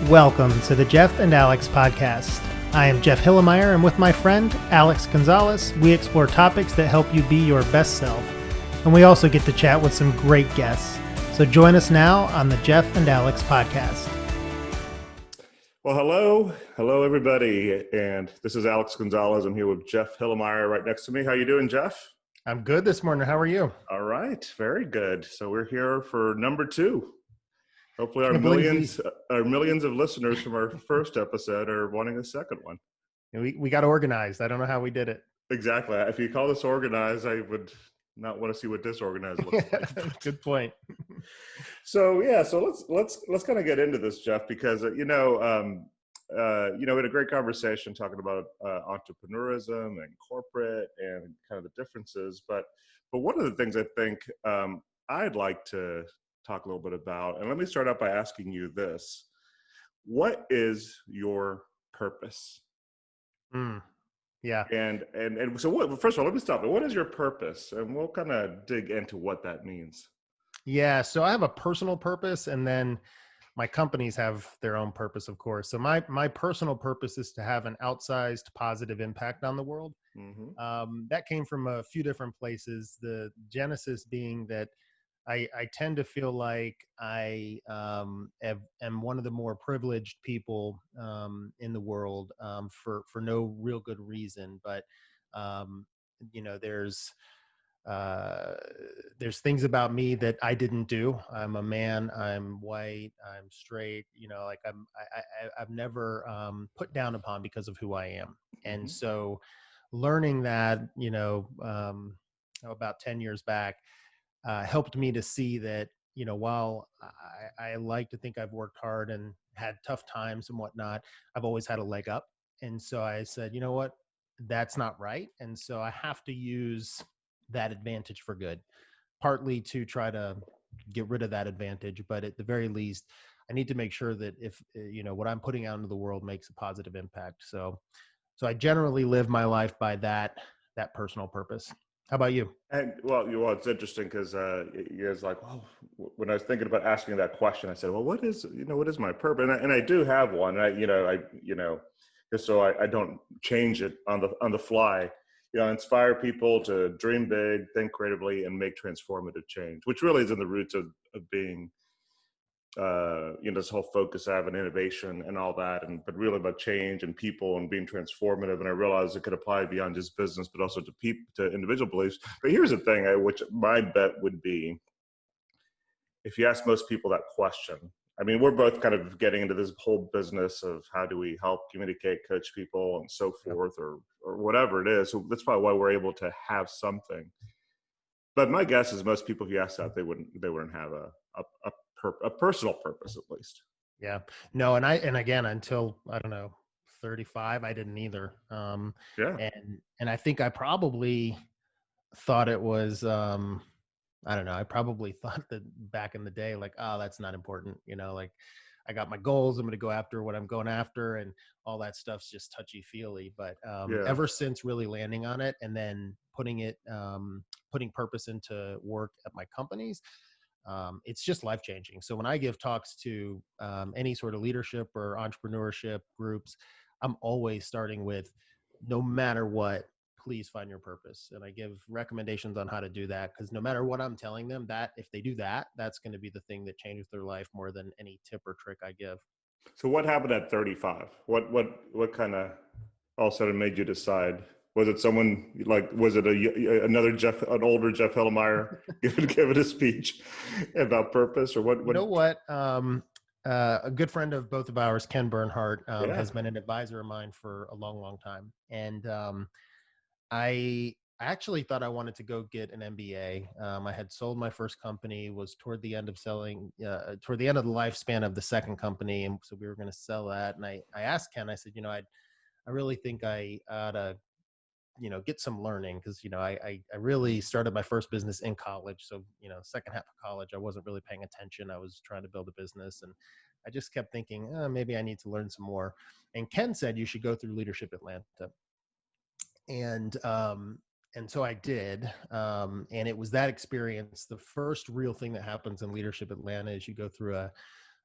Welcome to the Jeff and Alex podcast. I am Jeff Hillemeyer, and with my friend Alex Gonzalez, we explore topics that help you be your best self. And we also get to chat with some great guests. So join us now on the Jeff and Alex podcast. Well, hello everybody. And this is Alex Gonzalez. I'm here with Jeff Hillemeyer right next to me. How you doing, Jeff? I'm good this morning. How are you? All right. Very good. So we're here for number 2. Hopefully our millions of listeners from our first episode are wanting a second one. We got organized. I don't know how we did it. Exactly. If you call this organized, I would not want to see what disorganized looks like. Good point. So let's kind of get into this, Jeff, because we had a great conversation talking about entrepreneurism and corporate and kind of the differences. But one of the things I think I'd like to talk a little bit about, and let me start out by asking you this: what is your purpose? Yeah. And so first of all, let me stop there. What is your purpose? And we'll kind of dig into what that means. Yeah. So I have a personal purpose, and then my companies have their own purpose, of course. So my personal purpose is to have an outsized positive impact on the world. Mm-hmm. That came from a few different places. The genesis being that I tend to feel like I am one of the more privileged people in the world for no real good reason. But there's things about me that I didn't do. I'm a man. I'm white. I'm straight. I've never put down upon because of who I am. And Mm-hmm. so, learning that about 10 years back. Helped me to see that, while I like to think I've worked hard and had tough times and whatnot, I've always had a leg up. And so I said, you know what, that's not right. And so I have to use that advantage for good, partly to try to get rid of that advantage. But at the very least, I need to make sure that if, what I'm putting out into the world makes a positive impact. So I generally live my life by that personal purpose. How about you? And it's interesting because you guys like, well, when I was thinking about asking that question, I said, well, what is my purpose? And I do have one. Just so I don't change it on the fly. Inspire people to dream big, think creatively, and make transformative change, which really is in the roots of being. This whole focus I have on innovation and all that, but really about change and people and being transformative. And I realized it could apply beyond just business, but also to individual beliefs. But here's the thing, which my bet would be, if you ask most people that question, I mean, we're both kind of getting into this whole business of how do we help communicate, coach people, and so forth, or whatever it is. So that's probably why we're able to have something. But my guess is most people, if you ask that, they wouldn't have a personal purpose, at least. Yeah, no. And again, until, I don't know, 35, I didn't either. And I think I probably thought it was, I don't know. I probably thought that back in the day, like, oh, that's not important. Like, I got my goals. I'm going to go after what I'm going after, and all that stuff's just touchy feely. But ever since really landing on it and then putting purpose into work at my companies, it's just life-changing. So when I give talks to any sort of leadership or entrepreneurship groups, I'm always starting with, no matter what, please find your purpose. And I give recommendations on how to do that, because no matter what I'm telling them, that if they do that, that's going to be the thing that changes their life more than any tip or trick I give. So what happened at 35? What kind of all of a sudden made you decide? Was it someone was it an older Jeff Hillemeyer giving a speech about purpose, or what? You know what? A good friend of both of ours, Ken Bernhardt, has been an advisor of mine for a long, long time. And I actually thought I wanted to go get an MBA. I had sold my first company, was toward the end of the lifespan of the second company. And so we were going to sell that. And I asked Ken, I said, I really think I ought to, get some learning, because, I really started my first business in college. So, second half of college, I wasn't really paying attention. I was trying to build a business, and I just kept thinking, maybe I need to learn some more. And Ken said, you should go through Leadership Atlanta. And so I did. And it was that experience. The first real thing that happens in Leadership Atlanta is you go through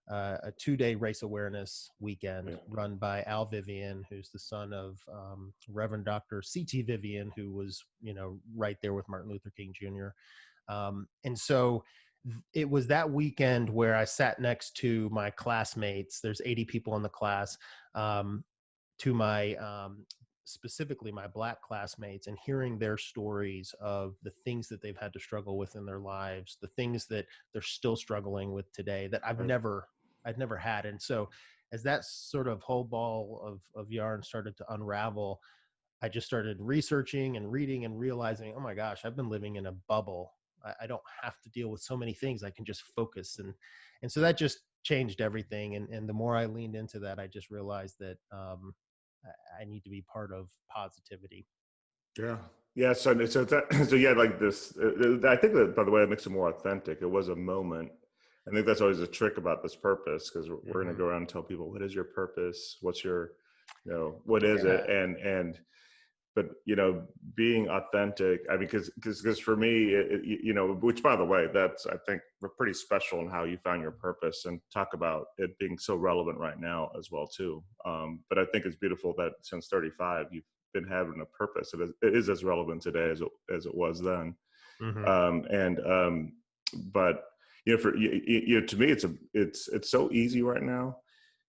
a 2-day race awareness weekend Yeah. run by Al Vivian, who's the son of Reverend Dr. C.T. Vivian, who was, right there with Martin Luther King Jr. And so it was that weekend where I sat next to my classmates. There's 80 people in the class. To my specifically my Black classmates, and hearing their stories of the things that they've had to struggle with in their lives, the things that they're still struggling with today that Right. I'd never had. And so as that sort of whole ball of yarn started to unravel, I just started researching and reading and realizing, oh my gosh, I've been living in a bubble. I don't have to deal with so many things. I can just focus. And so that just changed everything. And the more I leaned into that, I just realized that I need to be part of positivity. Yeah. Yeah. So that, so yeah, like this, I think that, by the way, it makes it more authentic. It was a moment. I think that's always a trick about this purpose, because we're going to Mm-hmm. go around and tell people, what is your purpose? What's your, what is Yeah. it? But being authentic, I mean, because for me, which, by the way, that's, I think, pretty special in how you found your purpose, and talk about it being so relevant right now as well too. But I think it's beautiful that since 35 you've been having a purpose. It is as relevant today as it was then. Mm-hmm. And but for to me, it's so easy right now,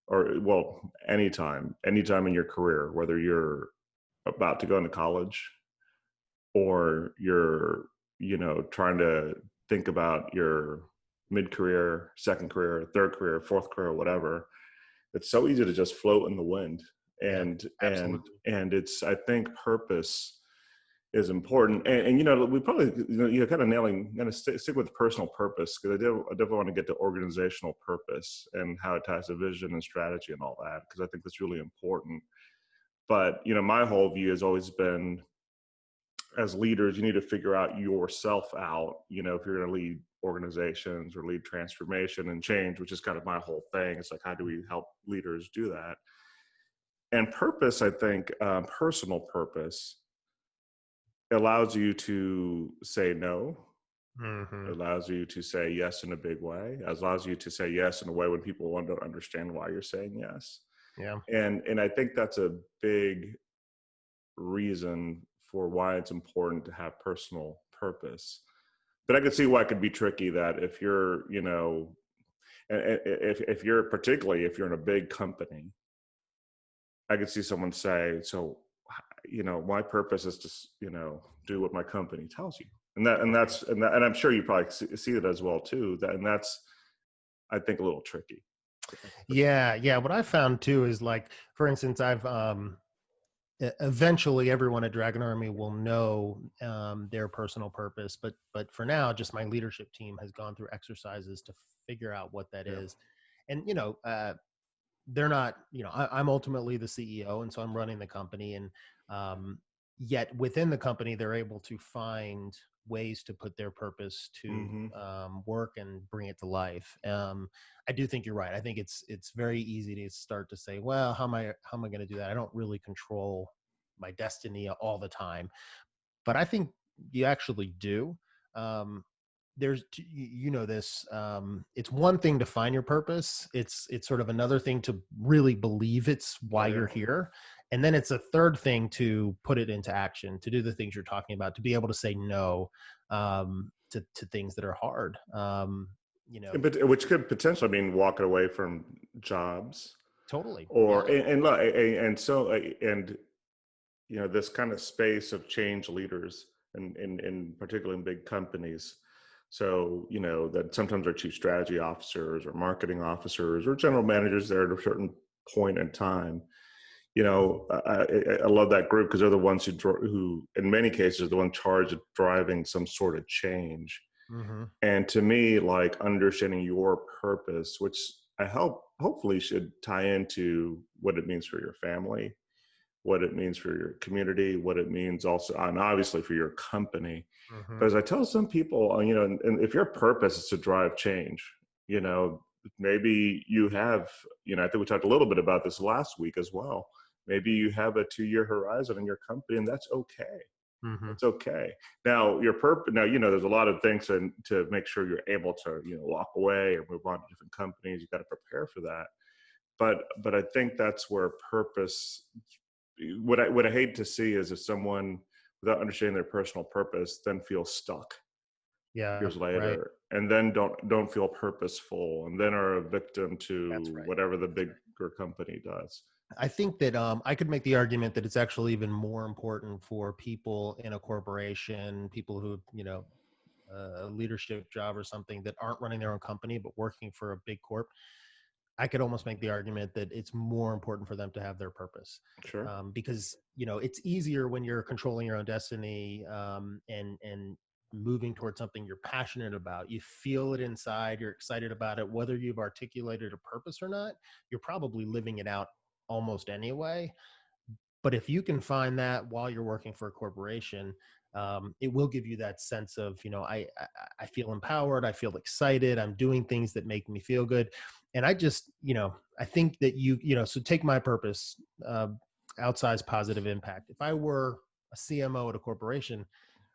or well, anytime in your career, whether you're about to go into college, or you're trying to think about your mid-career, second career, third career, fourth career, whatever. It's so easy to just float in the wind. Yeah, And absolutely. it's, I think, purpose is important. And we probably, kind of nailing, going to stick with personal purpose, because I definitely want to get to organizational purpose and how it ties to vision and strategy and all that, because I think that's really important. But my whole view has always been, as leaders, you need to figure out yourself out, if you're going to lead organizations or lead transformation and change, which is kind of my whole thing. It's like, how do we help leaders do that? And purpose, I think, personal purpose, allows you to say no. Mm-hmm. It allows you to say yes in a big way. It allows you to say yes in a way when people don't understand why you're saying yes. Yeah. And I think that's a big reason for why it's important to have personal purpose. But I could see why it could be tricky, that if you're, if you're, particularly if you're in a big company, I could see someone say, so, my purpose is to, do what my company tells you. And I'm sure you probably see it as well too. And that's, I think, a little tricky. So, Yeah. Yeah. What I found too is, like, for instance, I've eventually everyone at Dragon Army will know their personal purpose, but for now, just my leadership team has gone through exercises to figure out what that yeah. is. And they're not, I'm ultimately the CEO, and so I'm running the company. And um, yet within the company, they're able to find ways to put their purpose to Mm-hmm. work and bring it to life. I do think you're right. I think it's very easy to start to say, well, how am I going to do that? I don't really control my destiny all the time, but I think you actually do. Um, there's this, it's one thing to find your purpose. It's sort of another thing to really believe it's Oh why yeah. you're here, and then it's a third thing to put it into action, to do the things you're talking about, to be able to say no to things that are hard. But which could potentially mean walking away from jobs, Totally. or Yeah. and look, and this kind of space of change leaders, and in particular in big companies. So that sometimes are chief strategy officers or marketing officers or general managers there at a certain point in time. I love that group, because they're the ones who in many cases are the one charged of driving some sort of change. Mm-hmm. And to me, like, understanding your purpose, which I hopefully should tie into what it means for your family, what it means for your community, what it means also, and obviously for your company. Mm-hmm. But as I tell some people, and if your purpose is to drive change, you know, maybe you have, I think we talked a little bit about this last week as well. Maybe you have a 2-year horizon in your company, and that's okay. Hmm. It's okay. Now your purpose. Now there's a lot of things to make sure you're able to walk away or move on to different companies. You got to prepare for that. But I think that's where purpose. What I hate to see is if someone without understanding their personal purpose then feels stuck Yeah, years right. later, and then don't feel purposeful, and then are a victim That's to right. whatever the That's right. bigger company does. I think that I could make the argument that it's actually even more important for people in a corporation, people who, a leadership job or something that aren't running their own company but working for a big corp. I could almost make the argument that it's more important for them to have their purpose, Sure. because it's easier when you're controlling your own destiny, and moving towards something you're passionate about. You feel it inside. You're excited about it, whether you've articulated a purpose or not. You're probably living it out almost anyway. But if you can find that while you're working for a corporation, it will give you that sense of, I feel empowered, I feel excited, I'm doing things that make me feel good. And I just, I think that so take my purpose, uh, outsized positive impact. If I were a CMO at a corporation,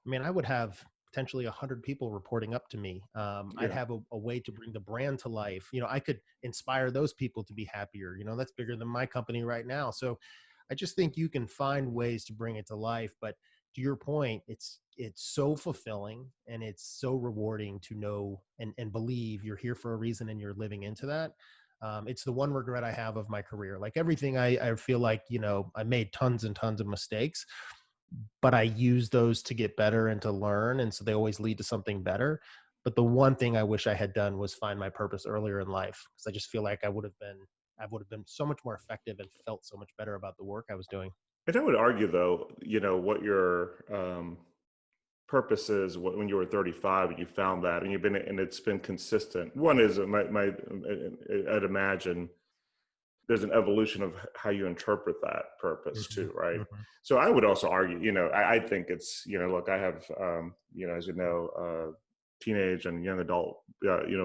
I mean, I would have potentially 100 people reporting up to me. I'd Yeah. have a way to bring the brand to life. I could inspire those people to be happier. That's bigger than my company right now. So I just think you can find ways to bring it to life. But to your point, it's so fulfilling and it's so rewarding to know and believe you're here for a reason and you're living into that. It's the one regret I have of my career. Like everything, I feel like I made tons and tons of mistakes, but I use those to get better and to learn, and so they always lead to something better. But the one thing I wish I had done was find my purpose earlier in life, because I just feel like I would have been so much more effective and felt so much better about the work I was doing. And I would argue, though, what your purpose is when you were 35 and you found that, and it's been consistent. One is I'd imagine there's an evolution of how you interpret that purpose Mhm, too, right? mhm. So I would also argue, I think it's, look, I have, as teenage and young adult,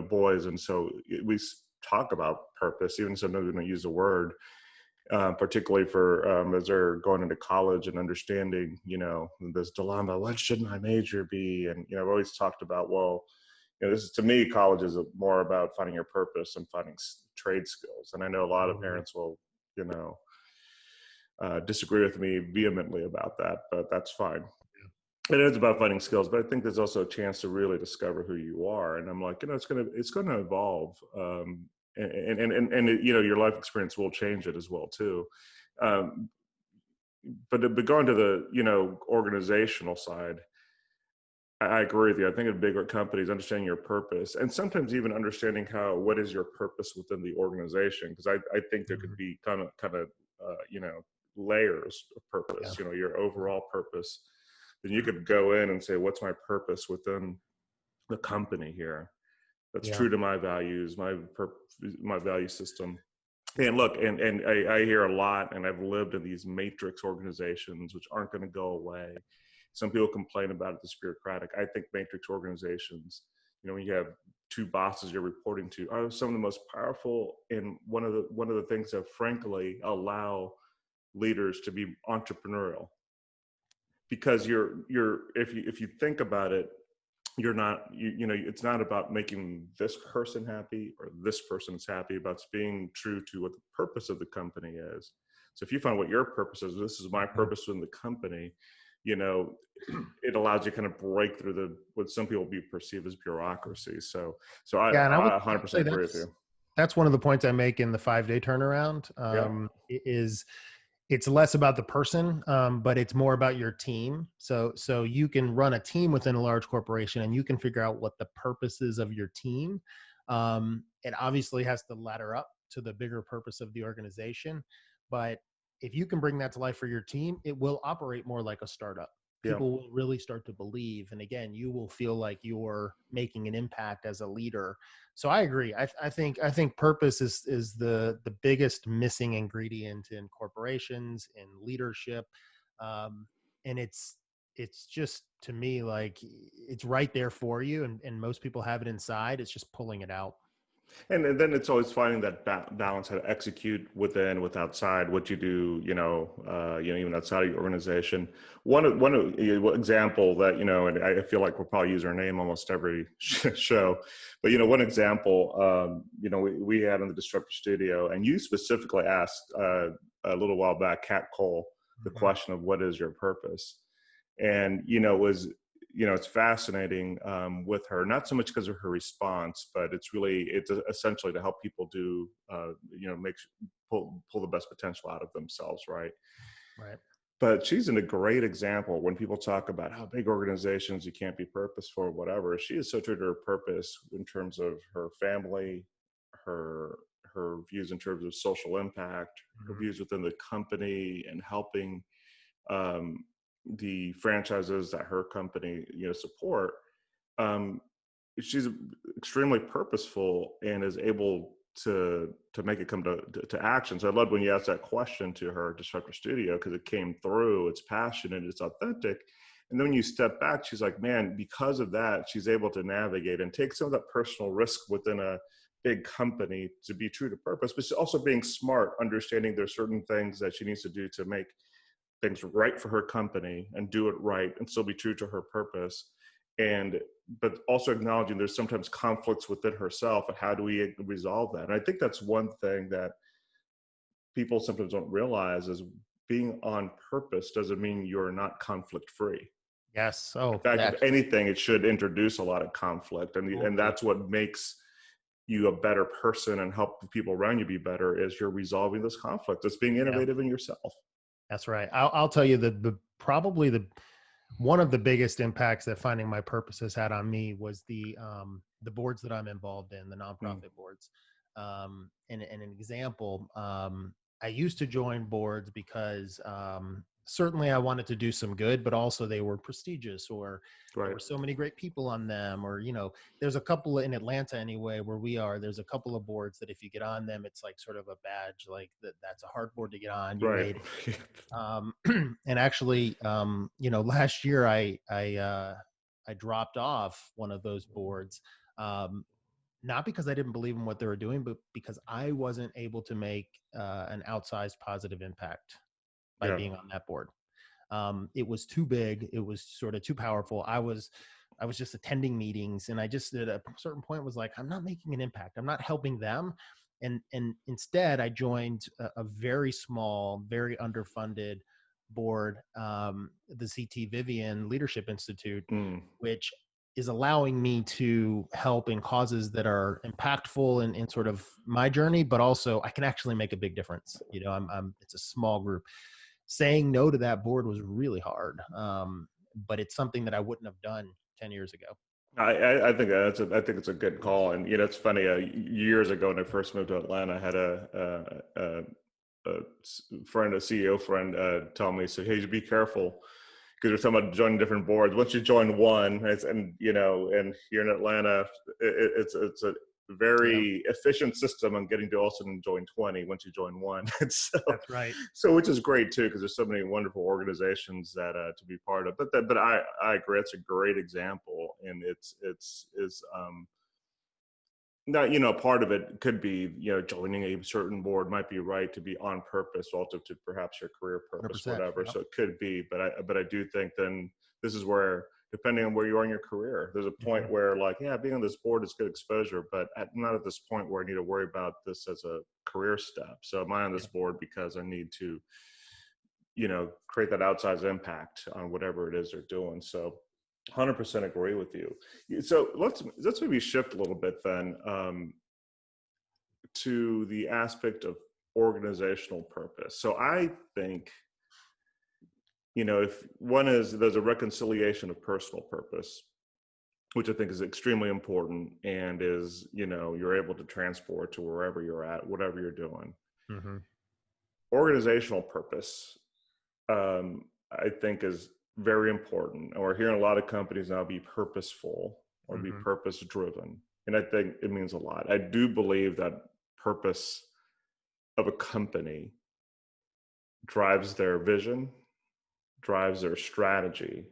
boys, and so we talk about purpose, even sometimes we don't use the word, particularly for as they're going into college and understanding, this dilemma: what should my major be? And I've always talked about, well, this is, to me, college is more about finding your purpose and finding trade skills. And I know a lot of Mhm. parents will, disagree with me vehemently about that, but that's fine. It is about finding skills, but I think there's also a chance to really discover who you are. And I'm like, it's gonna evolve, and your life experience will change it as well too. Um, but going to the organizational side, I agree with you. I think in bigger companies, understanding your purpose, and sometimes even understanding what is your purpose within the organization, because I think there could Mhm. be kind of layers of Yeah. purpose. Your overall purpose. Then you could go in and say, what's my purpose within the company here? That's Yeah. true to my values, my value system. And look, and I hear a lot, and I've lived in these matrix organizations which aren't going to go away. Some people complain about it, the bureaucratic. I think matrix organizations, when you have two bosses you're reporting to, are some of the most powerful, and one of the things that frankly allow leaders to be entrepreneurial, because if you think about it, you're not it's not about making this person happy or this person's happy, about being true to what the purpose of the company is. So if you find what your purpose is, this is my Mhm. purpose in the company, you know it allows you to kind of break through the what some people be perceive as bureaucracy. So i Yeah, and I would, i I 100% would say agree with you. that's one of the points I make in the 5 day turnaround. Yeah. Is it's less about the person, but it's more about your team. So you can run a team within a large corporation, and you can figure out what the purpose is of your team. It obviously has to ladder up to the bigger purpose of the organization, but if you can bring that to life for your team, it will operate more like a startup. Yeah. People will really start to believe, and again, you will feel like you're making an impact as a leader. So I agree. I think purpose is the biggest missing ingredient in corporations, in leadership, and it's just, to me, like it's right there for you, and most people have it inside. It's just pulling it out. And then it's always finding that balance, how to execute within, with outside, what you do, even outside of your organization. One example that, and I feel like we'll probably use our name almost every show, but, one example, we had in the Disruptor Studio, and you specifically asked a little while back, Kat Cole, the Mm-hmm. question of what is your purpose? And, it's fascinating with her, not so much because of her response, but it's essentially to help people do, pull the best potential out of themselves, right? Right. But she's a great example when people talk about how big organizations, you can't be purposeful or whatever. She is so true to her purpose in terms of her family, her her views in terms of social impact, her Mm-hmm. views within the company, and helping um, the franchises that her company support. um, she's extremely purposeful and is able to make it come to action. So I loved when you asked that question to her Disruptor Studio, because it came through. It's passionate, it's authentic. And then when you step back, she's like, man, because of that, she's able to navigate and take some of that personal risk within a big company to be true to purpose, but she's also being smart, understanding there's certain things that she needs to do to make things right for her company and do it right and still be true to her purpose. And but also acknowledging there's sometimes conflicts within herself, and how do we resolve that? And I think that's one thing that people sometimes don't realize is being on purpose doesn't mean you're not conflict free. Yes. In Oh, fact, if actually, anything, it should introduce a lot of conflict, and totally. that's what makes you a better person and help the people around you be better, is you're resolving this conflict. It's being Yeah, innovative in yourself. that's right. I'll tell you the probably the one of the biggest impacts that finding my purpose has had on me was the boards that I'm involved in, the Mm, nonprofit boards. And an example, I used to join boards because certainly I wanted to do some good, but also they were prestigious, or there right, were so many great people on them, or there's a couple in Atlanta anyway where we are. There's a couple of boards that if you get on them, it's like sort of a badge, like that's a hard board to get on. You right. made it. And actually, last year I dropped off one of those boards, um, not because I didn't believe in what they were doing, but because I wasn't able to make an outsized positive impact by Yeah. being on that board. It was too big. It was sort of too powerful. I was just attending meetings, and I just at a certain point was like, I'm not making an impact. I'm not helping them. And instead, I joined a very small, very underfunded board, the CT Vivian Leadership Institute, Mm. which is allowing me to help in causes that are impactful in sort of my journey, but also I can actually make a big difference. It's a small group. Saying no to that board was really hard, but it's something that I wouldn't have done 10 years ago. I think I think it's a good call. And it's funny. Years ago when I first moved to Atlanta, I had friend, a CEO friend, tell me, so hey, be careful, because we're talking about joining different boards. Once you join one, and here in Atlanta, it's a Yeah, very efficient system on getting to also join 20 once you join one. And that's right. so which is great too, because there's so many wonderful organizations that to be part of. But I agree, it's a great example, and it's is not, part of it could be, joining a certain board might be right to be on purpose relative to perhaps your career purpose, 100%. whatever. Yeah. So it could be, but I do think then this is where, depending on where you are in your career, there's a Hmm. point where, like, yeah, being on this board is good exposure, but not at this point where I need to worry about this as a career step. So am I on Yeah. this board because I need to, create that outsized impact on whatever it is they're doing? So 100% agree with you. So let's maybe shift a little bit then, to the aspect of organizational purpose. So I think, if one is, there's a reconciliation of personal purpose, which I think is extremely important, and is, you're able to transport to wherever you're at, whatever you're doing. Hmm. Organizational purpose, I think, is very important. And we're hearing a lot of companies now be purposeful or be Hmm. purpose driven. And I think it means a lot. I do believe that purpose of a company drives their vision, drives their strategy,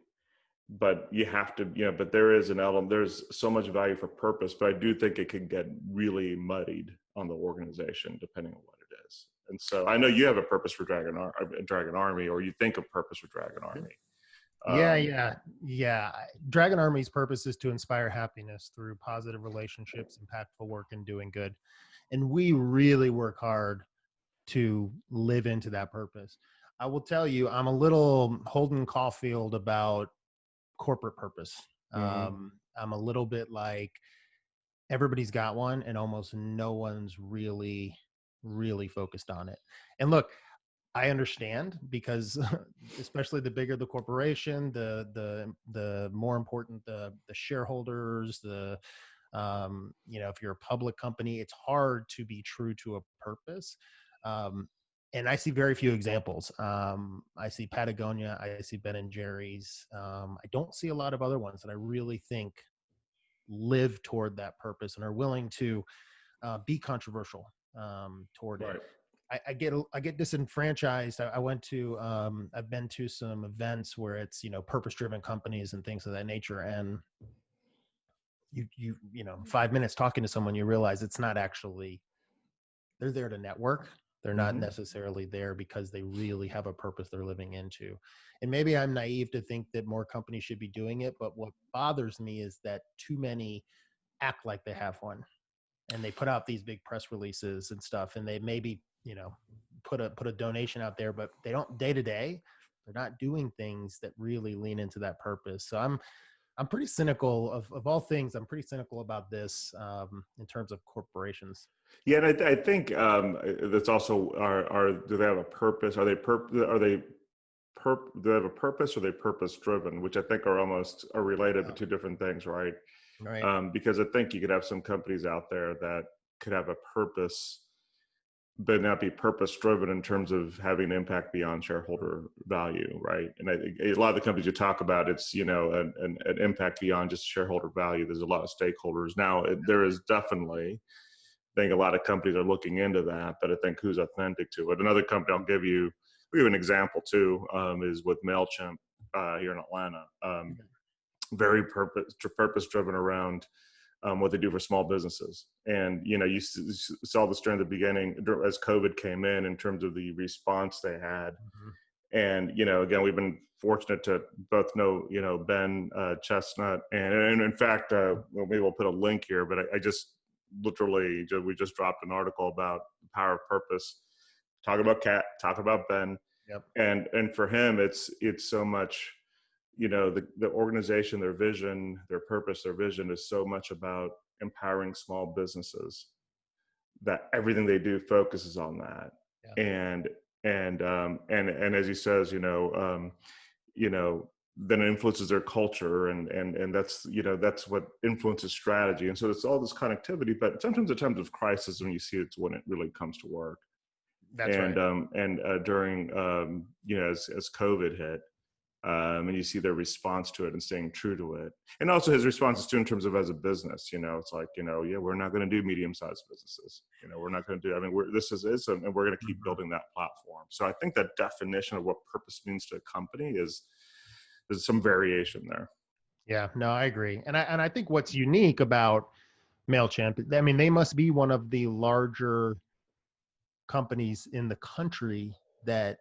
but you have to, but there is an element, there's so much value for purpose, but I do think it can get really muddied on the organization depending on what it is. And so I know you have a purpose for Dragon Army, or you think of purpose for Dragon Army. Yeah, yeah. Dragon Army's purpose is to inspire happiness through positive relationships, impactful work, and doing good. And we really work hard to live into that purpose. I will tell you, I'm a little Holden Caulfield about corporate purpose. Mm-hmm. I'm a little bit like everybody's got one, and almost no one's really focused on it. And look, I understand because especially the bigger the corporation, the more important the shareholders, if you're a public company, it's hard to be true to a purpose. And I see very few examples. I see Patagonia, I see Ben and Jerry's. I don't see a lot of other ones that I really think live toward that purpose and are willing to be controversial toward it. Right. I get disenfranchised. I went to I've been to some events where it's purpose driven companies and things of that nature, and 5 minutes talking to someone, you realize it's not actually, they're there to network. They're not Mm-hmm. necessarily there because they really have a purpose they're living into. And maybe I'm naive to think that more companies should be doing it, but what bothers me is that too many act like they have one, and they put out these big press releases and stuff, and they maybe put a donation out there, but they don't, day to day they're not doing things that really lean into that purpose. So I'm pretty cynical of all things. I'm pretty cynical about this in terms of corporations. Yeah, and I think that's also do they have a purpose? Do they have a purpose, or are they purpose driven? Which I think are related, but Oh, two different things, right? right. Because I think you could have some companies out there that could have a purpose, but not be purpose driven in terms of having an impact beyond shareholder value, right? And I think a lot of the companies you talk about, it's an impact beyond just shareholder value. There's a lot of stakeholders now. There is definitely, I think a lot of companies are looking into that, but I think who's authentic to it. Another company I'll give an example too, is with Mailchimp here in Atlanta. Very purpose driven around what they do for small businesses. And you saw the trend at the beginning as COVID came in terms of the response they had. Mm-hmm. And again, we've been fortunate to both know Ben Chestnut, and in fact, well, maybe we'll put a link here, but I just literally we just dropped an article about the power of purpose. Talk about Kat, talk about Ben, Yep. and for him, it's so much. The organization, their vision, their purpose, their vision is so much about empowering small businesses that everything they do focuses on that. Yeah. And as he says, then it influences their culture, and that's what influences strategy. And so it's all this connectivity, but sometimes at times of crisis, when you see it's when it really comes to work. That's And right. during as COVID hit, and you see their response to it and staying true to it, and also his responses too in terms of as a business. It's like yeah, we're not going to do medium-sized businesses. We're not going to do. I mean, this is and we're going to keep Mm-hmm. building that platform. So I think that definition of what purpose means to a company is there's some variation there. Yeah, no, I agree. And I think what's unique about Mailchimp, I mean, they must be one of the larger companies in the country that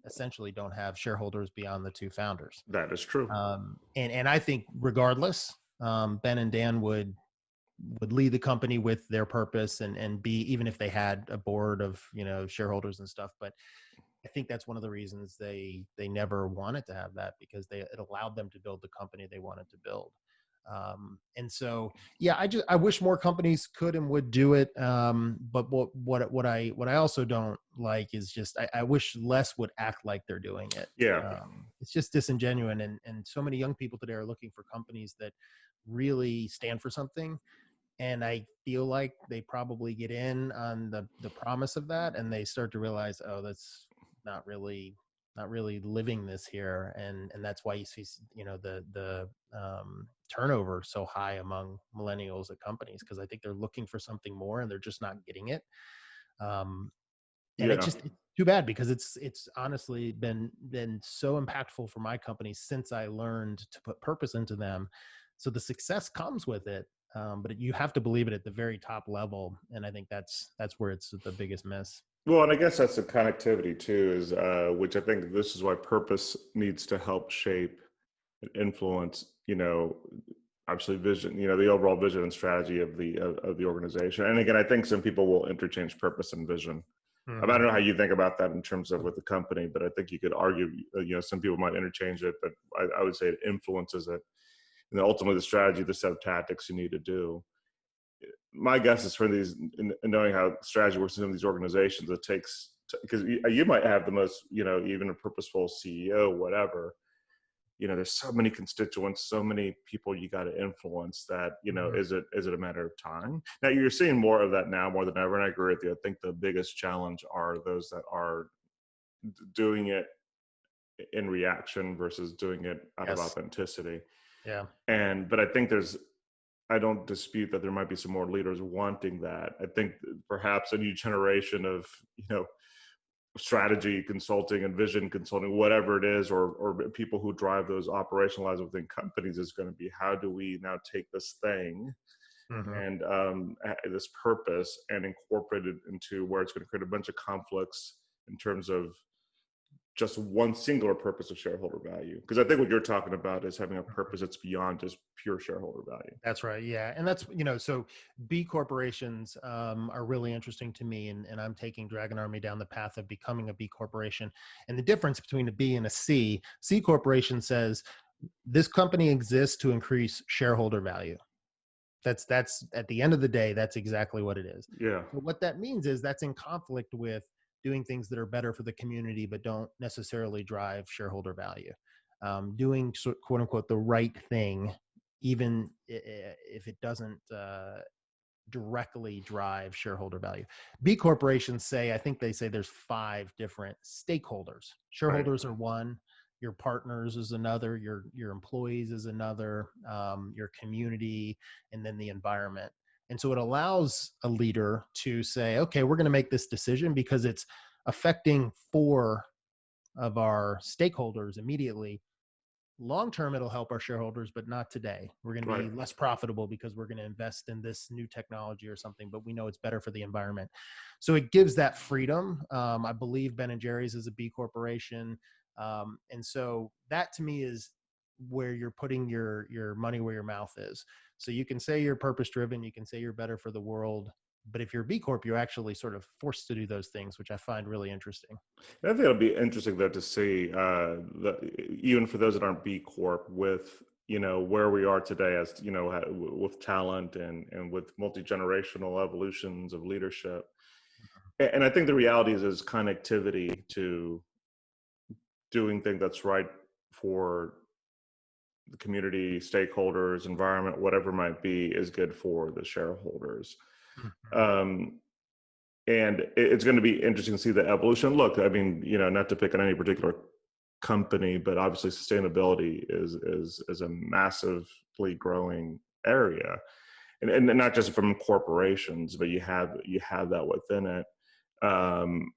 essentially don't have shareholders beyond the two founders. That is true. And I think regardless, Ben and Dan would lead the company with their purpose and be, even if they had a board of shareholders and stuff. But I think that's one of the reasons they never wanted to have that, because it allowed them to build the company they wanted to build. And so, yeah, I wish more companies could and would do it. But what I also don't like is just, I wish less would act like they're doing it. Yeah. It's just disingenuous. And so many young people today are looking for companies that really stand for something. And I feel like they probably get in on the promise of that, and they start to realize, oh, that's not really living this here. And that's why you see the turnover so high among millennials at companies, because I think they're looking for something more and they're just not getting it. um And Yeah. it's too bad because it's honestly been so impactful for my company since I learned to put purpose into them. So the success comes with it, but you have to believe it at the very top level, and I think that's where it's the biggest miss. Well, and I guess that's the connectivity too, is which I think this is why purpose needs to help shape and influence, obviously vision, the overall vision and strategy of the organization. And again, I think some people will interchange purpose and vision. I don't Hmm. know how you think about that in terms of with the company, but I think you could argue, some people might interchange it, but I would say it influences it. And then ultimately the strategy, the set of tactics you need to do. My guess is for these, in knowing how strategy works in some of these organizations, it takes, because you might have the most, even a purposeful CEO, whatever, there's so many constituents, so many people you got to influence that, Hmm. is it a matter of time? Now you're seeing more of that now more than ever. And I agree with you. I think the biggest challenge are those that are doing it in reaction versus doing it out of Yes. authenticity. Yeah. But I think I don't dispute that there might be some more leaders wanting that. I think perhaps a new generation of, strategy consulting and vision consulting, whatever it is, or people who drive those operationalized within companies, is going to be, how do we now take this thing Hmm. and this purpose and incorporate it into where it's going to create a bunch of conflicts in terms of just one singular purpose of shareholder value. Because I think what you're talking about is having a purpose that's beyond just pure shareholder value. That's right. Yeah. And that's, so B corporations are really interesting to me. And I'm taking Dragon Army down the path of becoming a B corporation. And the difference between a B and a C corporation says this company exists to increase shareholder value. That's at the end of the day, that's exactly what it is. Yeah. So what that means is that's in conflict with doing things that are better for the community, but don't necessarily drive shareholder value. Doing quote unquote the right thing, even if it doesn't directly drive shareholder value. B corporations say, I think they say there's 5 different stakeholders. Right. Shareholders are one, your partners is another, your employees is another, your community, and then the environment. And so it allows a leader to say, okay, we're going to make this decision because it's affecting 4 of our stakeholders immediately. Long term, it'll help our shareholders, but not today. We're going to Right. be less profitable because we're going to invest in this new technology or something, but we know it's better for the environment. So it gives that freedom. I believe Ben and Jerry's is a B corporation, and so that to me is where you're putting your money where your mouth is. So you can say you're purpose driven, you can say you're better for the world, but if you're B Corp, you're actually sort of forced to do those things, which I find really interesting. I think it'll be interesting though to see, even for those that aren't B Corp, with where we are today, as with talent and with multi-generational evolutions of leadership. And I think the reality is connectivity to doing things that's right for the community, stakeholders, environment, whatever it might be, is good for the shareholders. Mhm. Um, and it's going to be interesting to see the evolution. Look, I mean, not to pick on any particular company, but obviously sustainability is a massively growing area, and not just from corporations, but you have that within it. Um,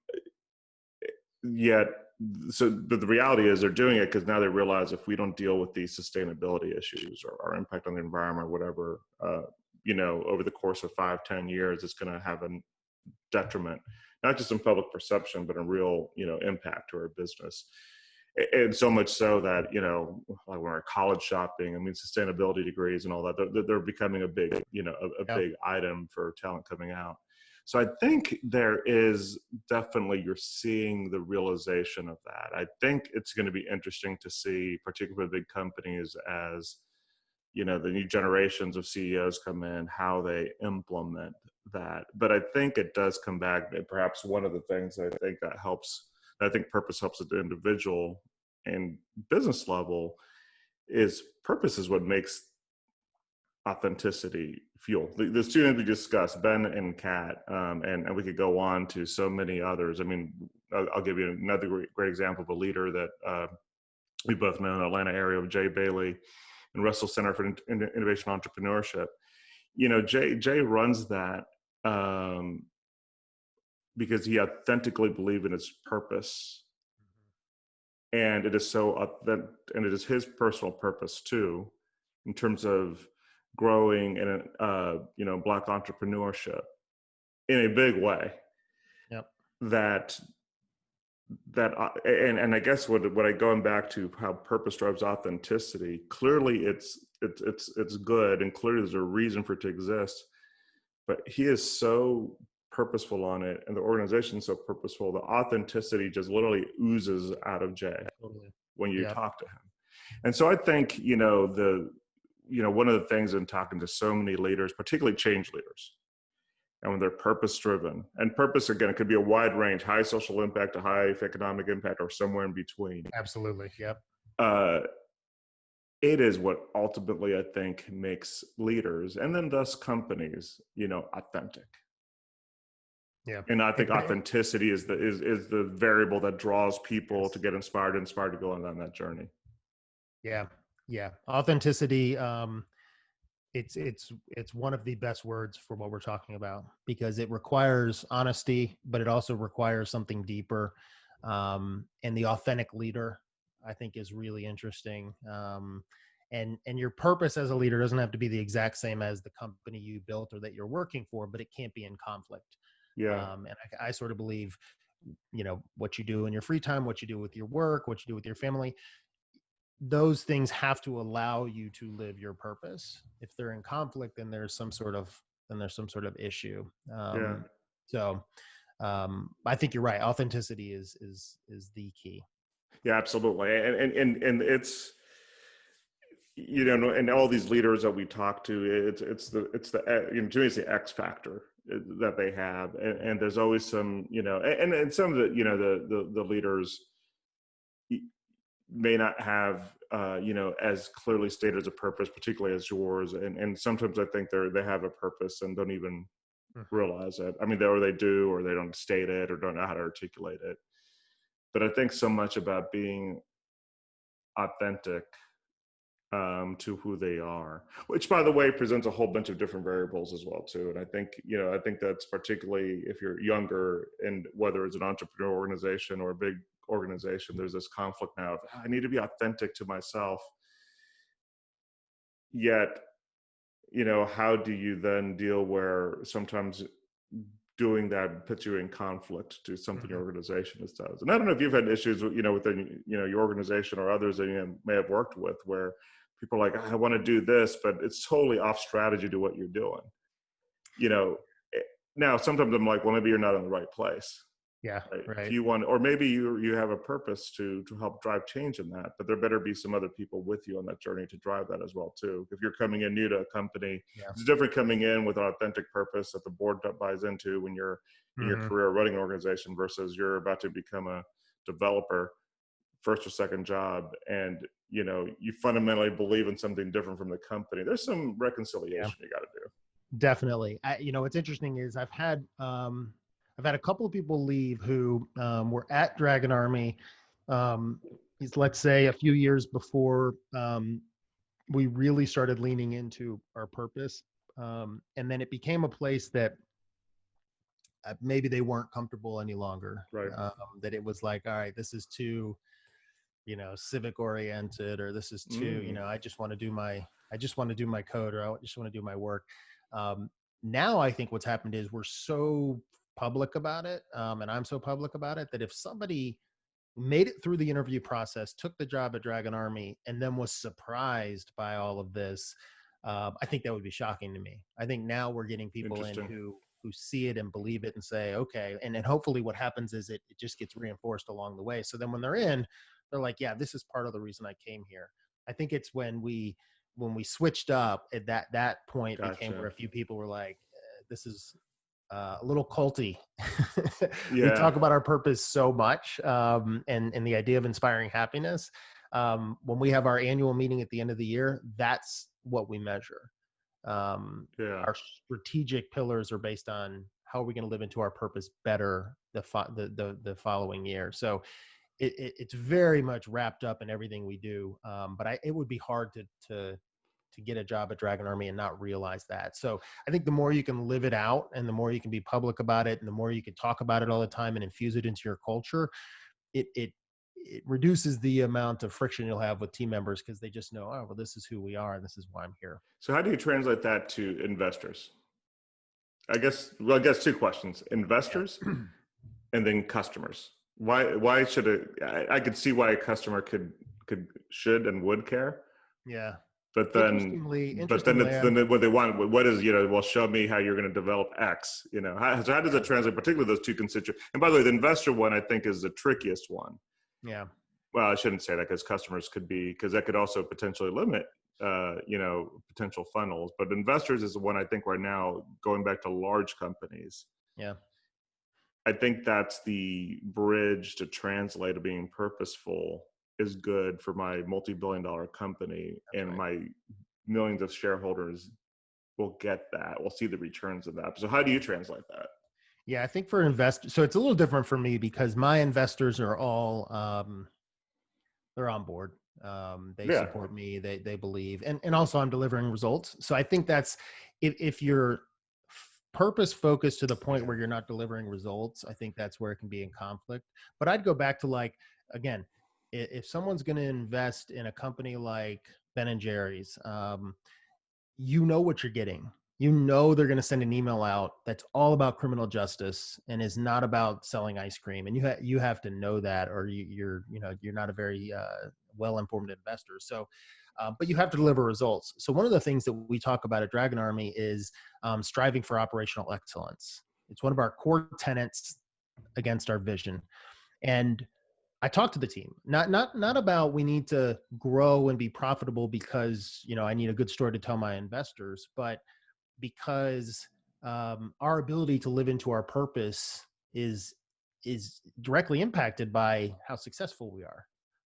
Yet, but the reality is they're doing it because now they realize if we don't deal with these sustainability issues or our impact on the environment, or whatever, over the course of 5-10 years, it's going to have a detriment, not just in public perception, but in real, impact to our business. And so much so that, like when we're college shopping, I mean, sustainability degrees and all that, they're becoming a big, a Yeah. big item for talent coming out. So I think there is definitely, you're seeing the realization of that. I think it's going to be interesting to see, particularly big companies, as the new generations of CEOs come in, how they implement that. But I think it does come back. Perhaps one of the things that I think that helps, I think purpose helps at the individual and business level, is purpose is what makes authenticity fuel. The two things we discussed, Ben and Kat, and we could go on to so many others. I mean, I'll give you another great example of a leader that we both know in the Atlanta area, of Jay Bailey and Russell Center for Innovation Entrepreneurship. Jay runs that because he authentically believed in his purpose, and it is so authentic, and it is his personal purpose too, in terms of growing in Black entrepreneurship in a big way. Yep. And I guess what I going back to how purpose drives authenticity. Clearly, it's good, and clearly there's a reason for it to exist. But he is so purposeful on it, and the organization's so purposeful. The authenticity just literally oozes out of Jay when you talk to him. And so I think one of the things in talking to so many leaders, particularly change leaders, and when they're purpose driven, and purpose, again, it could be a wide range, high social impact to high economic impact, or somewhere in between. Absolutely. Yep. It is what ultimately, I think, makes leaders, and then thus companies, authentic. Yeah. And I think authenticity is the variable that draws people to get inspired to go on that journey. Yeah. Yeah. Authenticity. It's one of the best words for what we're talking about, because it requires honesty, but it also requires something deeper. And the authentic leader, I think, is really interesting. And your purpose as a leader doesn't have to be the exact same as the company you built or that you're working for, but it can't be in conflict. Yeah. And I sort of believe, what you do in your free time, what you do with your work, what you do with your family, those things have to allow you to live your purpose. If they're in conflict, then there's some sort of issue. So I think you're right. Authenticity is the key. Yeah, absolutely. And it's, and all these leaders that we talk to, it's the to me, it's the X factor that they have. And there's always some, and some of the leaders may not have as clearly stated as a purpose, particularly as yours, and sometimes I think they have a purpose and don't even realize it. I mean, they do, or they don't state it, or don't know how to articulate it. But I think so much about being authentic to who they are, which, by the way, presents a whole bunch of different variables as well too. And I think that's particularly if you're younger, and whether it's an entrepreneur organization or a big organization, there's this conflict now of, I need to be authentic to myself. Yet, how do you then deal where sometimes doing that puts you in conflict to something your organization does? And I don't know if you've had issues within your organization or others that you may have worked with, where people are like, I want to do this, but it's totally off strategy to what you're doing. Now sometimes I'm like, well, maybe you're not in the right place. Yeah. Right. If you want, or maybe you have a purpose to help drive change in that, but there better be some other people with you on that journey to drive that as well too. If you're coming in new to a company, it's different coming in with an authentic purpose that the board buys into when you're in your career running an organization, versus you're about to become a developer, first or second job, and you fundamentally believe in something different from the company. There's some reconciliation you got to do. Definitely. What's interesting is I've had a couple of people leave who were at Dragon Army. Let's say a few years before we really started leaning into our purpose. And then it became a place that maybe they weren't comfortable any longer. Right. That it was like, all right, this is too, civic oriented, or this is too, I just want to do my code, or I just want to do my work. Now I think what's happened is we're so public about it, and I'm so public about it, that if somebody made it through the interview process, took the job at Dragon Army, and then was surprised by all of this, I think that would be shocking to me. I think now we're getting people in who see it and believe it and say, okay. And then hopefully what happens is it just gets reinforced along the way. So then when they're in, they're like, yeah, this is part of the reason I came here. I think it's when we switched up at that point, became where a few people were like, this is a little culty. We talk about our purpose so much, and the idea of inspiring happiness. When we have our annual meeting at the end of the year, that's what we measure. Our strategic pillars are based on how are we going to live into our purpose better the following year. So it's very much wrapped up in everything we do. But it would be hard to get a job at Dragon Army and not realize that. So I think the more you can live it out and the more you can be public about it and the more you can talk about it all the time and infuse it into your culture, it reduces the amount of friction you'll have with team members because they just know, oh, well, this is who we are and this is why I'm here. So how do you translate that to investors? I guess two questions: investors Yeah. and then customers. Why should I could see why a customer should and would care. Yeah. But then Interestingly, it's then what they want. What is, well, show me how you're going to develop X. So how does it translate, particularly those two constituents? And by the way, the investor one I think is the trickiest one. Yeah. Well, I shouldn't say that because customers because that could also potentially limit, potential funnels. But investors is the one I think right now, going back to large companies. Yeah. I think that's the bridge to translate of being purposeful is good for my multi-billion-dollar company, That's and right. my millions of shareholders will get that. We'll see the returns of that. So how do you translate that? Yeah, I think for investors, so it's a little different for me because my investors are all they're on board. They Yeah. support me. They believe, and also I'm delivering results. So I think that's if you're purpose focused to the point where you're not delivering results, I think that's where it can be in conflict. But I'd go back to, like, again, if someone's going to invest in a company like Ben and Jerry's, you know what you're getting. You know they're going to send an email out that's all about criminal justice and is not about selling ice cream, and you have to know that, or you're not a very well-informed investor. So, but you have to deliver results. So one of the things that we talk about at Dragon Army is striving for operational excellence. It's one of our core tenets against our vision. And I talk to the team, not about we need to grow and be profitable because I need a good story to tell my investors, but because our ability to live into our purpose is directly impacted by how successful we are.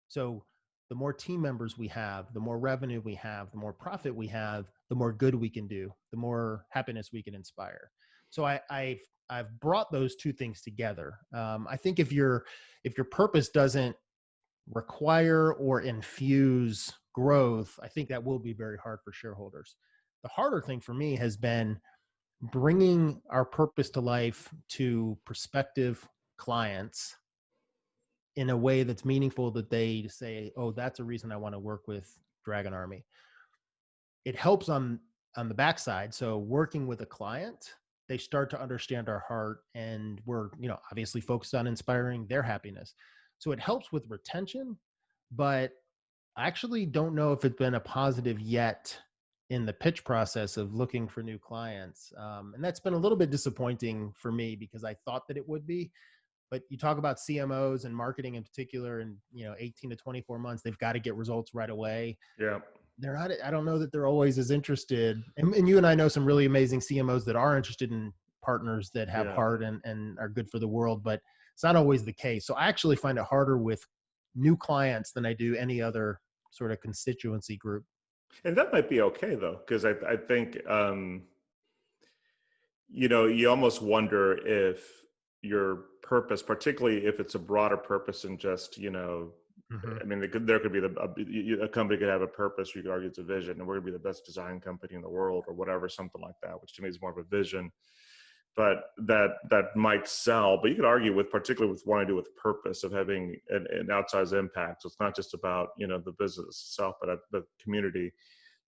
So the more team members we have, the more revenue we have, the more profit we have, the more good we can do, the more happiness we can inspire. So I've brought those two things together. I think if your purpose doesn't require or infuse growth, I think that will be very hard for shareholders. The harder thing for me has been bringing our purpose to life to prospective clients in a way that's meaningful, that they say, oh, that's a reason I want to work with Dragon Army. It helps on the backside. So working with a client, they start to understand our heart, and we're obviously focused on inspiring their happiness. So it helps with retention, but I actually don't know if it's been a positive yet in the pitch process of looking for new clients. And that's been a little bit disappointing for me because I thought that it would be. But you talk about CMOs and marketing in particular, and 18 to 24 months, they've got to get results right away. Yeah. They're not, I don't know that they're always as interested. And you and I know some really amazing CMOs that are interested in partners that have heart and are good for the world, but it's not always the case. So I actually find it harder with new clients than I do any other sort of constituency group. And that might be okay though, because I think, you almost wonder if your purpose, particularly if it's a broader purpose than just, Mm-hmm. I mean, there could be a company could have a purpose. You could argue it's a vision, and we're going to be the best design company in the world, or whatever, something like that, which to me is more of a vision. But that might sell. But you could argue particularly with wanting to do with purpose of having an outsized impact. So it's not just about the business itself, but the community.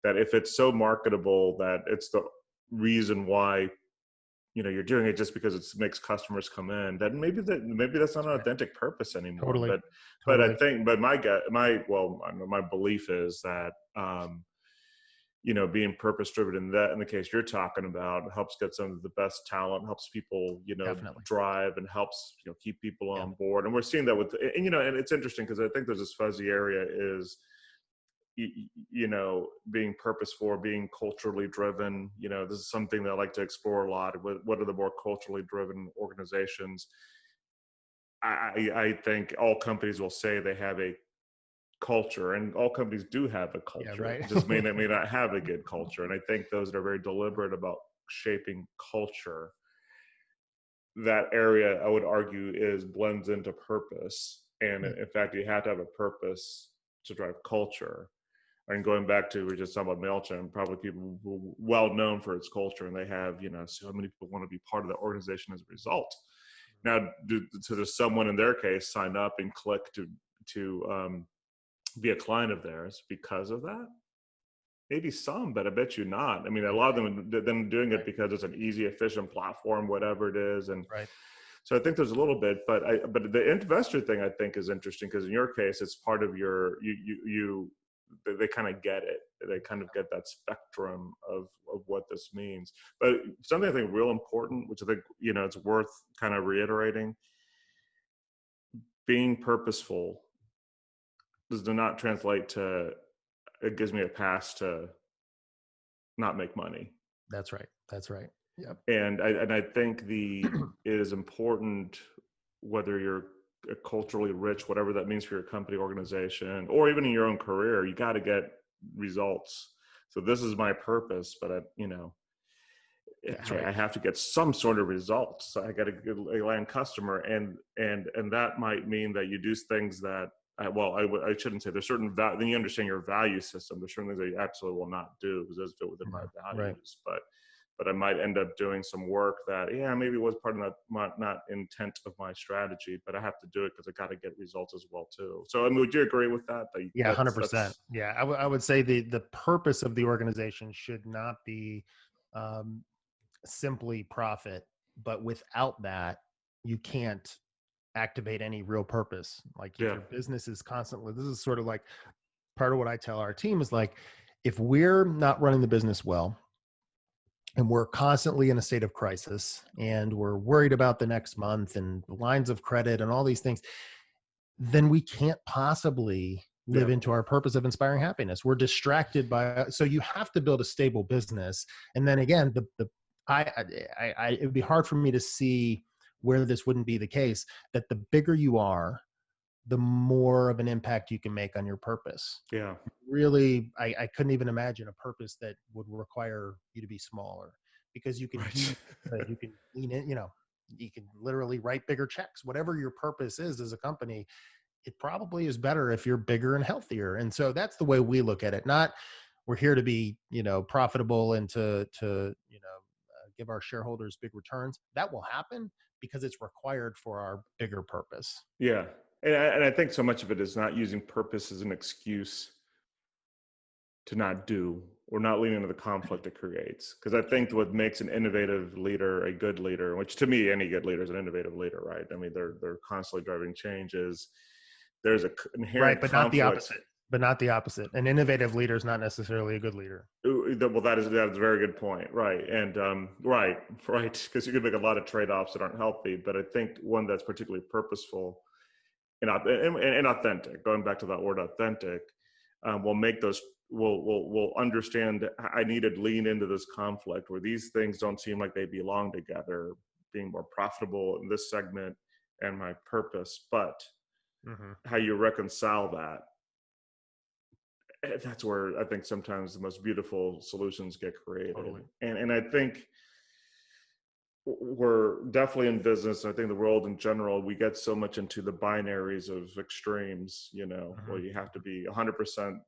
That if it's so marketable that it's the reason why you're doing it just because it makes customers come in, then maybe that's not an authentic purpose anymore. Totally. But I think, my belief is that being purpose driven in the case you're talking about helps get some of the best talent, helps people Definitely. drive, and helps keep people Yeah. on board. And we're seeing that and it's interesting because I think there's this fuzzy area is being purposeful, being culturally driven. This is something that I like to explore a lot. What are the more culturally driven organizations? I think all companies will say they have a culture, and all companies do have a culture. Yeah, right. Just may not have a good culture. And I think those that are very deliberate about shaping culture, that area I would argue blends into purpose. And in fact, you have to have a purpose to drive culture. And going back to, we were just talking about Mailchimp, probably people well known for its culture, and they have, so many people want to be part of the organization as a result. Now, so there's someone in their case sign up and click to be a client of theirs because of that? Maybe some, but I bet you not. I mean, a lot of them doing it because it's an easy, efficient platform, whatever it is, and Right. so I think there's a little bit, but the investor thing I think is interesting because in your case, it's part of your they kind of get it. They kind of get that spectrum of what this means. But something I think real important, which I think it's worth kind of reiterating, being purposeful does not translate to it gives me a pass to not make money. That's right. That's right. Yep. And I think it is important, whether you're culturally rich, whatever that means for your company, organization, or even in your own career, you got to get results. So this is my purpose, but I have to get some sort of results. So I got to land customer, and that might mean that you do things that I shouldn't say. There's certain then you understand your value system. There's certain things that you absolutely will not do because it doesn't fit within my values. Right. But I might end up doing some work that maybe was part of not intent of my strategy, but I have to do it because I got to get results as well too. So I mean, would you agree with that? Yeah, 100%. Yeah, I would say the purpose of the organization should not be simply profit, but without that, you can't activate any real purpose. Like if your business is constantly, this is sort of like part of what I tell our team is like, if we're not running the business well, and we're constantly in a state of crisis and we're worried about the next month and lines of credit and all these things, then we can't possibly live into our purpose of inspiring happiness. We're distracted by, so you have to build a stable business. And then again, it would be hard for me to see where this wouldn't be the case, that the bigger you are, the more of an impact you can make on your purpose. Yeah. Really, I couldn't even imagine a purpose that would require you to be smaller, because you can you can lean in, you can literally write bigger checks. Whatever your purpose is as a company, it probably is better if you're bigger and healthier. And so that's the way we look at it. Not we're here to be, profitable and to give our shareholders big returns. That will happen because it's required for our bigger purpose. Yeah. And I think so much of it is not using purpose as an excuse to not do or not lean into the conflict it creates. Because I think what makes an innovative leader a good leader, which to me, any good leader is an innovative leader, right? I mean, they're constantly driving changes. There's an inherent but conflict. not the opposite. But not the opposite. An innovative leader is not necessarily a good leader. Well, that's a very good point, right? And right, because you can make a lot of trade-offs that aren't healthy. But I think one that's particularly purposeful and authentic, going back to that word authentic, will make those will understand I need to lean into this conflict where these things don't seem like they belong together, being more profitable in this segment and my purpose, but how you reconcile that, that's where I think sometimes the most beautiful solutions get created. Totally. And I think we're definitely in business. I think the world in general, we get so much into the binaries of extremes, well, you have to be 100%,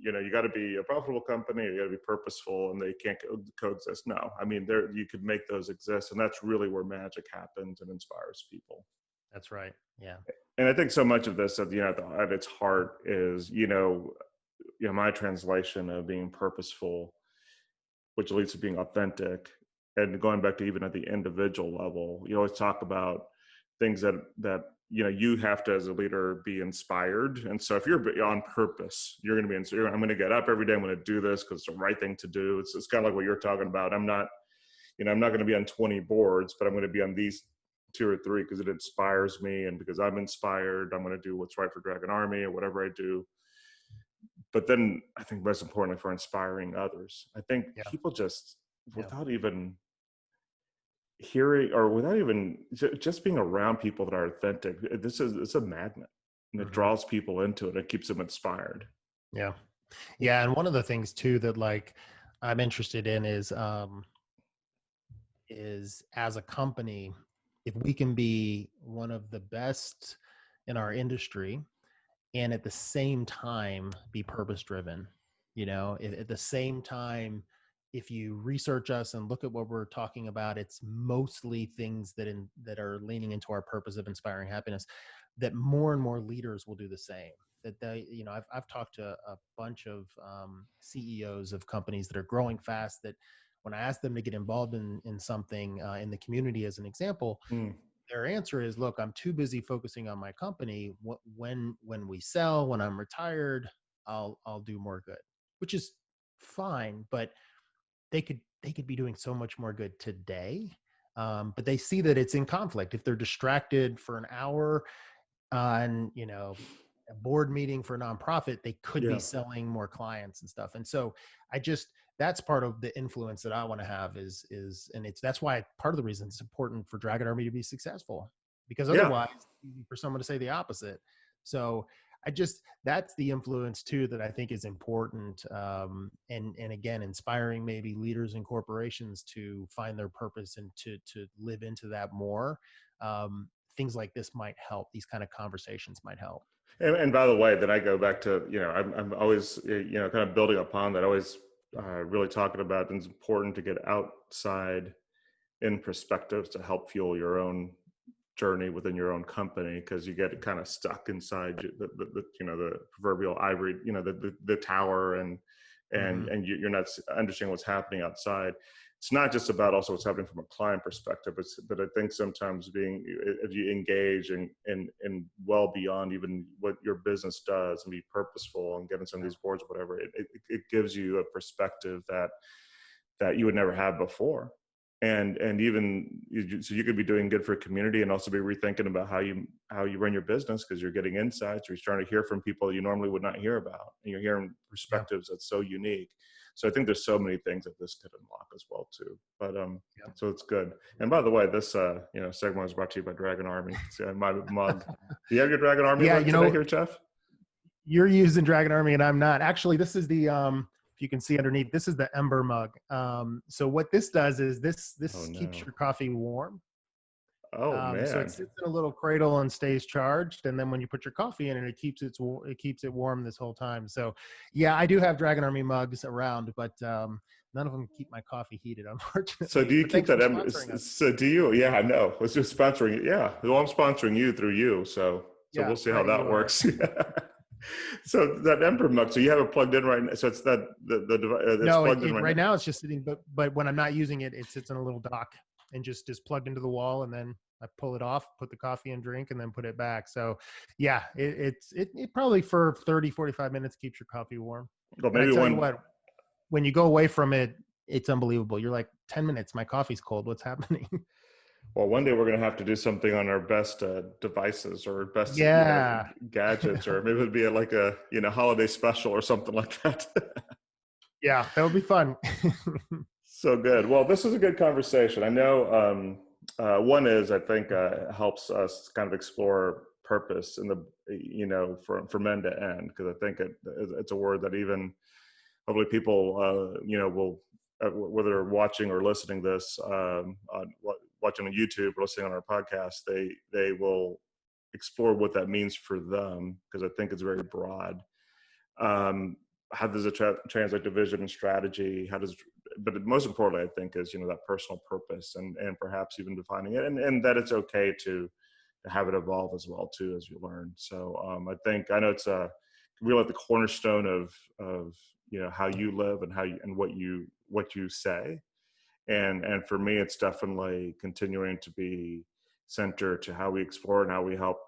you got to be a profitable company, you got to be purposeful, and they can't coexist. No, I mean, you could make those exist. And that's really where magic happens and inspires people. That's right. Yeah. And I think so much of this at its heart is, my translation of being purposeful, which leads to being authentic. And going back to even at the individual level, you always talk about things that you have to, as a leader, be inspired. And so if you're on purpose, you're going to be inspired. I'm going to get up every day. I'm going to do this because it's the right thing to do. It's kind of like what you're talking about. I'm not going to be on 20 boards, but I'm going to be on these 2 or 3 because it inspires me. And because I'm inspired, I'm going to do what's right for Dragon Army or whatever I do. But then I think most importantly, for inspiring others, I think people just, without even hearing or without even just being around people that are authentic, it's a magnet, and it draws people into it. It keeps them inspired. Yeah. Yeah. And one of the things too that like I'm interested in is as a company, if we can be one of the best in our industry and at the same time be purpose driven. At the same time, if you research us and look at what we're talking about, it's mostly things that are leaning into our purpose of inspiring happiness, that more and more leaders will do the same. That I've talked to a bunch of CEOs of companies that are growing fast, that when I ask them to get involved in something in the community, as an example, their answer is, look, I'm too busy focusing on my company. When we sell, when I'm retired, I'll do more good, which is fine, but they could be doing so much more good today. But they see that it's in conflict. If they're distracted for an hour on, a board meeting for a nonprofit, they could be selling more clients and stuff. And so that's part of the influence that I want to have and that's why part of the reason it's important for Dragon Army to be successful, because otherwise it's easy for someone to say the opposite. So that's the influence too that I think is important. And again, inspiring maybe leaders and corporations to find their purpose and to live into that more. Things like this might help. These kind of conversations might help. And by the way, then I go back to, I'm always, kind of building upon that, always really talking about it's important to get outside in perspectives to help fuel your own journey within your own company, because you get kind of stuck inside the proverbial ivory, the tower, and you're not understanding what's happening outside. It's not just about also what's happening from a client perspective, but I think sometimes if you engage in well beyond even what your business does and be purposeful and get in some of these boards or whatever, it gives you a perspective that you would never have before. And even so you could be doing good for a community and also be rethinking about how you run your business, because you're getting insights, or you're starting to hear from people you normally would not hear about, and you're hearing perspectives that's so unique. So I think there's so many things that this could unlock as well too. But so it's good. And by the way, this segment was brought to you by Dragon Army. See, my mug. Do you have your Dragon Army mug today here, Jeff? You're using Dragon Army and I'm not. Actually, this is the if you can see underneath, this is the Ember mug. So what this does is this keeps your coffee warm. Oh man! So it sits in a little cradle and stays charged, and then when you put your coffee in it, it keeps it warm this whole time. So, yeah, I do have Dragon Army mugs around, but none of them keep my coffee heated, unfortunately. So do you keep that Ember? So do you? Yeah, I know. I was just sponsoring it. Yeah, well, I'm sponsoring you through you. So we'll see how that works. So that Ember mug, so you have it plugged in right now. So it's that it's plugged in right now. It's just sitting, but when I'm not using it, it sits in a little dock and just plugged into the wall, and then I pull it off, put the coffee in, drink, and then put it back. So yeah, it probably for 30, 45 minutes keeps your coffee warm. Well, maybe when you go away from it, it's unbelievable. You're like, 10 minutes, my coffee's cold. What's happening? Well, one day we're going to have to do something on our best devices or best gadgets, or maybe it'd be like a holiday special or something like that. Yeah, that would be fun. So good. Well, this is a good conversation. I know one is, I think, helps us kind of explore purpose in the from end to end, because I think it's a word that even hopefully people will, whether they're watching or listening this watching on YouTube or listening on our podcast, they will explore what that means for them, because I think it's very broad. How does it translate to vision and strategy? But most importantly, I think, is that personal purpose, and perhaps even defining it, and that it's okay to have it evolve as well too as you learn. So I know it's really like the cornerstone of how you live and what you say. And for me, it's definitely continuing to be centered to how we explore and how we help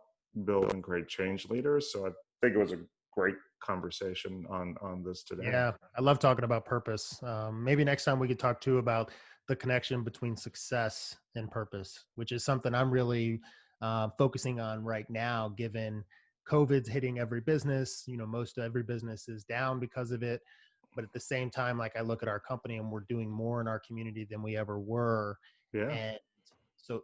build and create change leaders. So I think it was a great conversation on this today. Yeah, I love talking about purpose. Maybe next time we could talk too about the connection between success and purpose, which is something I'm really focusing on right now, given COVID's hitting every business. Most of every business is down because of it. But at the same time, like, I look at our company and we're doing more in our community than we ever were. Yeah. And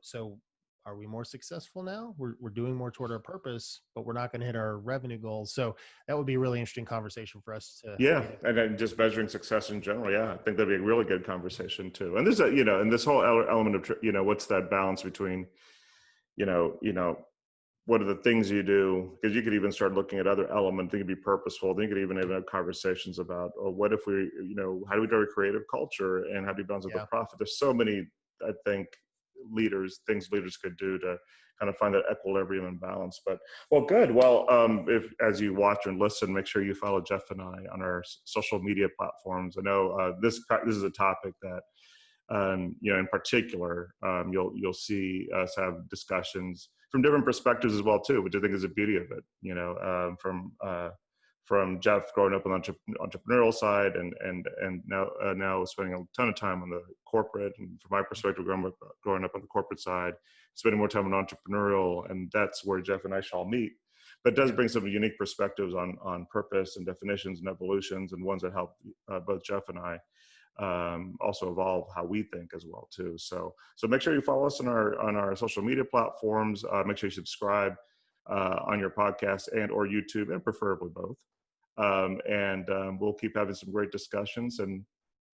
so are we more successful now? We're doing more toward our purpose, but we're not going to hit our revenue goals. So that would be a really interesting conversation for us to. Yeah. And then just measuring success in general. Yeah. I think that'd be a really good conversation too. And there's and this whole element of, what's that balance between, what are the things you do? Because you could even start looking at other elements. They could be purposeful. They could even have conversations about, oh, what if we, how do we drive a creative culture, and how do you balance with the Yeah. profit? There's so many, I think, things leaders could do to kind of find that equilibrium and balance. But well, good. Well, if as you watch and listen, make sure you follow Jeff and I on our social media platforms. I know this is a topic that in particular, you'll see us have discussions from different perspectives as well too, which I think is the beauty of it. From Jeff growing up on the entrepreneurial side, and now spending a ton of time on the corporate, and from my perspective, growing up on the corporate side, spending more time on entrepreneurial, and that's where Jeff and I shall meet. But it does bring some unique perspectives on purpose and definitions and evolutions, and ones that help both Jeff and I also evolve how we think as well too. So make sure you follow us on our social media platforms. Make sure you subscribe on your podcast and or YouTube, and preferably both. We'll keep having some great discussions. And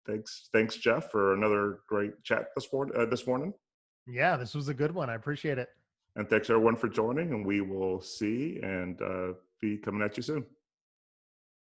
thanks Jeff, for another great chat this morning. Yeah, this was a good one. I appreciate it. And thanks everyone for joining, and we will see and be coming at you soon.